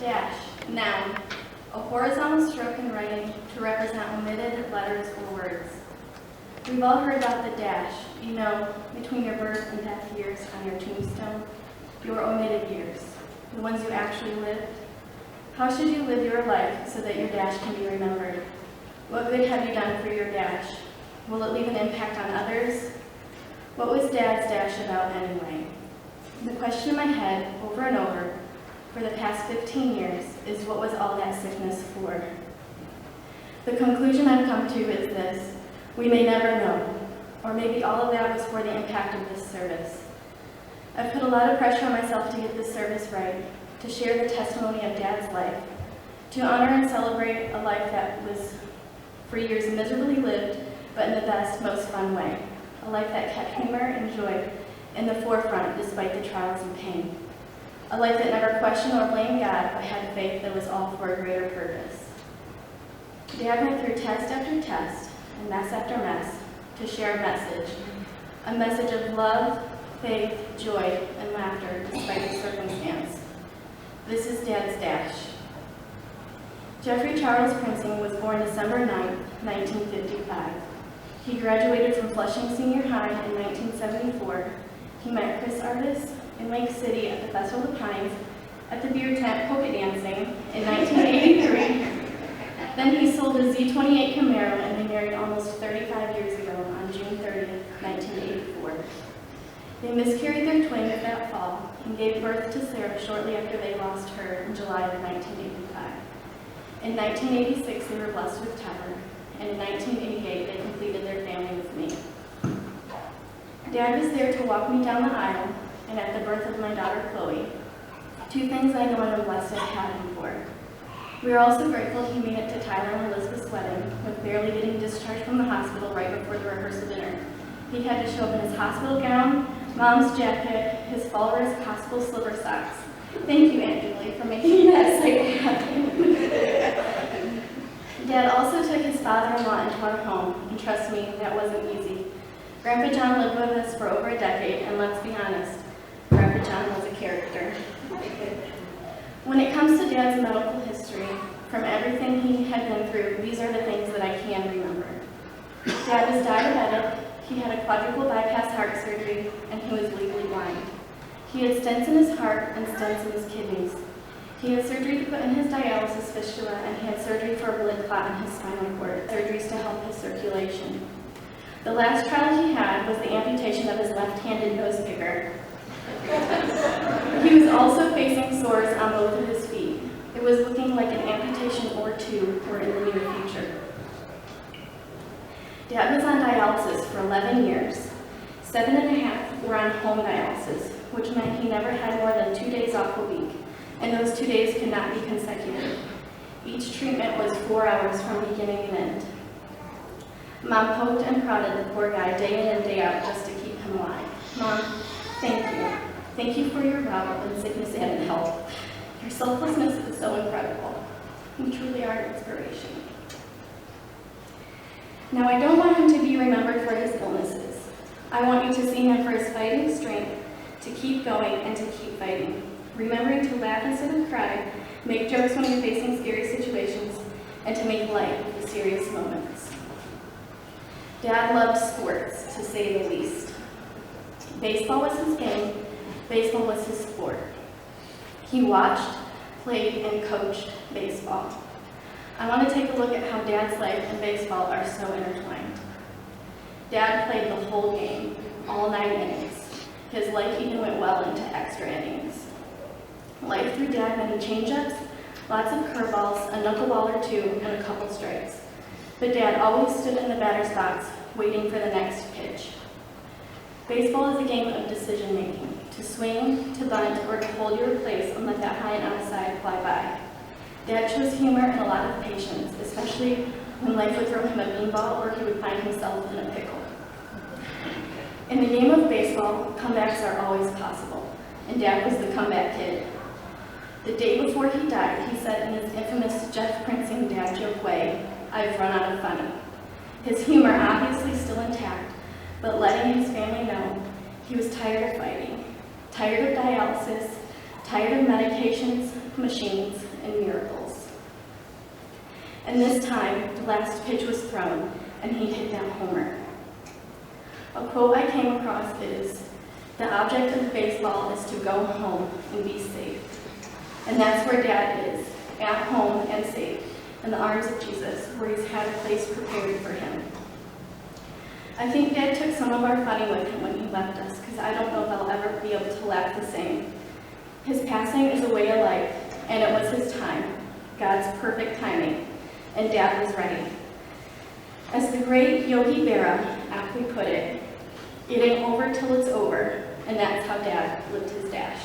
Dash, noun, a horizontal stroke in writing to represent omitted letters or words. We've all heard about the dash, you know, between your birth and death years on your tombstone, your omitted years, the ones you actually lived. How should you live your life so that your dash can be remembered? What good have you done for your dash? Will it leave an impact on others? What was Dad's dash about anyway? The question in my head, over and over, for the past 15 years, is what was all that sickness for? The conclusion I've come to is this: we may never know, or maybe all of that was for the impact of this service. I've put a lot of pressure on myself to get this service right, to share the testimony of Dad's life, to honor and celebrate a life that was for years miserably lived, but in the best, most fun way. A life that kept humor and joy in the forefront despite the trials and pain. A life that never questioned or blamed God, but had faith that was all for a greater purpose. Dad went through test after test and mess after mess to share a message of love, faith, joy, and laughter despite the circumstance. This is Dad's dash. Jeffrey Charles Prinzing was born December 9, 1955. He graduated from Flushing Senior High in 1974. He met Chris Artis in Lake City at the Festival of Pines, at the beer tent polka dancing in 1983. Then he sold a Z28 Camaro and they married almost 35 years ago on June 30, 1984. They miscarried their twins that fall and gave birth to Sarah shortly after they lost her in July of 1985. In 1986, they were blessed with Tyler, and in 1988, they completed their family with me. Dad was there to walk me down the aisle and at the birth of my daughter, Chloe. Two things I know I'm blessed to have him for. We are also grateful he made it to Tyler and Elizabeth's wedding, with barely getting discharged from the hospital right before the rehearsal dinner. He had to show up in his hospital gown, mom's jacket, his fall-risk hospital slipper socks. Thank you, Aunt Julie, for making that sight happen. Dad also took his father-in-law into our home, and trust me, that wasn't easy. Grandpa John lived with us for over a decade, and let's be honest, Grandpa John was a character. When it comes to Dad's medical history, from everything he had been through, these are the things that I can remember. Dad was diabetic, he had a quadruple bypass heart surgery, and he was legally blind. He had stents in his heart and stents in his kidneys. He had surgery to put in his dialysis fistula, and he had surgery for a blood clot in his spinal cord, surgeries to help his circulation. The last trial he had was the amputation of his left-handed nose picker. He was also facing sores on both of his feet. It was looking like an amputation or two were in the near future. Dad was on dialysis for 11 years. 7.5 were on home dialysis, which meant he never had more than 2 days off a week, and those 2 days could not be consecutive. Each treatment was 4 hours from beginning to end. Mom poked and prodded the poor guy day in and day out just to keep him alive. Mom, thank you. Thank you for your vow in sickness and in health. Your selflessness is so incredible. You truly are an inspiration. Now, I don't want him to be remembered for his illnesses. I want you to see him for his fighting strength, to keep going and to keep fighting. Remembering to laugh instead of cry, make jokes when you're facing scary situations, and to make light of the serious moments. Dad loved sports, to say the least. Baseball was his game. Baseball was his sport. He watched, played, and coached baseball. I want to take a look at how Dad's life and baseball are so intertwined. Dad played the whole game, all 9 innings. His life even went well into extra innings. Life threw Dad many change-ups, lots of curveballs, a knuckleball or two, and a couple strikes. But Dad always stood in the batter's box, waiting for the next pitch. Baseball is a game of decision-making, to swing, to bunt, or to hold your place and let that high and outside fly by. Dad chose humor and a lot of patience, especially when life would throw him a beanball or he would find himself in a pickle. In the game of baseball, comebacks are always possible, and Dad was the comeback kid. The day before he died, he said in his infamous Jeff Prinzing dad joke way, "I've run out of funny." His humor obviously still intact, but letting his family know he was tired of fighting, tired of dialysis, tired of medications, machines, and miracles. And this time, the last pitch was thrown, and he hit that homer. A quote I came across is, "The object of baseball is to go home and be safe." And that's where Dad is, at home and safe, in the arms of Jesus, where he's had a place prepared for him. I think Dad took some of our funny with him when he left us, because I don't know if I'll ever be able to laugh the same. His passing is a way of life, and it was his time, God's perfect timing, and Dad was ready. As the great Yogi Berra aptly put it, "It ain't over till it's over," and that's how Dad lived his dash.